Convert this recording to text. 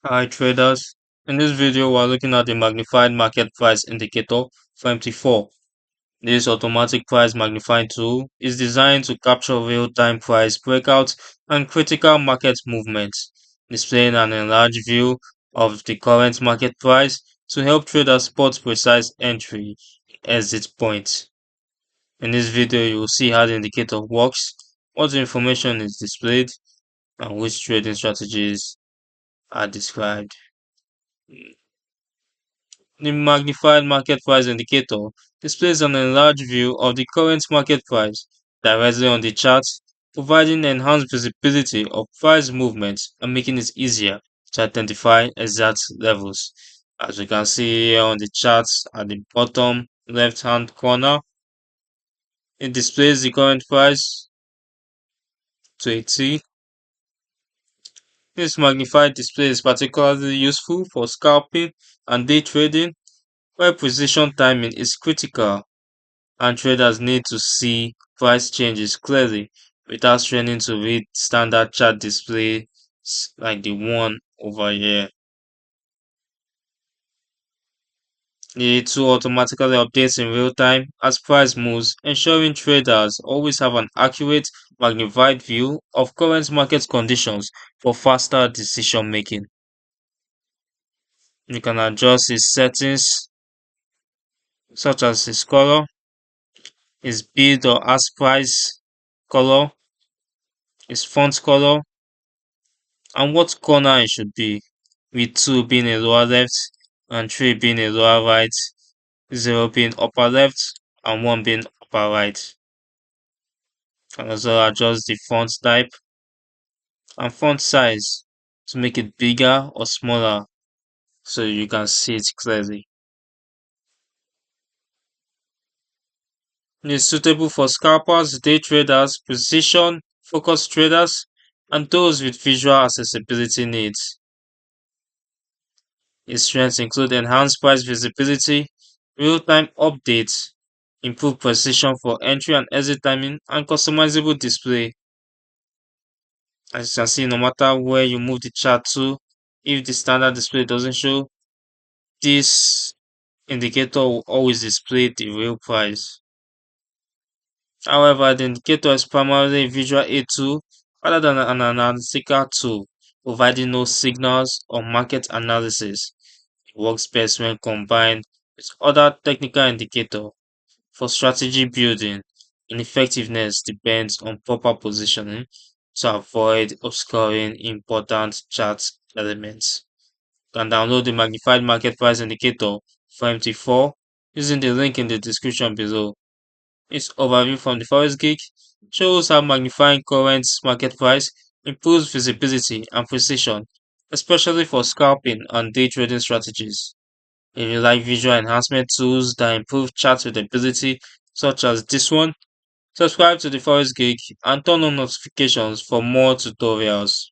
Hi traders, in this video we're looking at the Magnified Market Price Indicator for MT4. This automatic price magnifying tool is designed to capture real-time price breakouts and critical market movements, displaying an enlarged view of the current market price to help traders spot precise entry exit points. In this video you will see how the indicator works, what information is displayed, and which trading strategies are described. The Magnified Market Price Indicator displays an enlarged view of the current market price directly on the chart, providing enhanced visibility of price movements and making it easier to identify exact levels. As you can see here on the chart at the bottom left hand corner, it displays the current price to a T. This magnified display is particularly useful for scalping and day trading, where precision timing is critical and traders need to see price changes clearly without straining to read standard chart displays like the one over here. The tool automatically updates in real time as price moves, ensuring traders always have an accurate, magnified view of current market conditions for faster decision making. You can adjust its settings such as its color, its bid or ask price color, its font color, and what corner it should be, with 2 being a lower left and 3 being a lower right, 0 being upper left and 1 being upper right. Can also adjust the font type and font size to make it bigger or smaller so you can see it clearly. It is suitable for scalpers, day traders, precision, focus traders, and those with visual accessibility needs. Its strengths include enhanced price visibility, real-time updates, improved precision for entry and exit timing, and customizable display. As you can see, no matter where you move the chart to, if the standard display doesn't show, this indicator will always display the real price. However, the indicator is primarily a visual aid tool rather than an analytical tool, providing no signals or market analysis. It works best when combined with other technical indicators. For strategy building, and effectiveness depends on proper positioning to avoid obscuring important chart elements. You can download the Magnified Market Price Indicator for MT4 using the link in the description below. Its overview from the Forex Geek shows how magnifying current market price improves visibility and precision, especially for scalping and day trading strategies. If you like visual enhancement tools that improve chart readability, such as this one, subscribe to the Forex Geek and turn on notifications for more tutorials.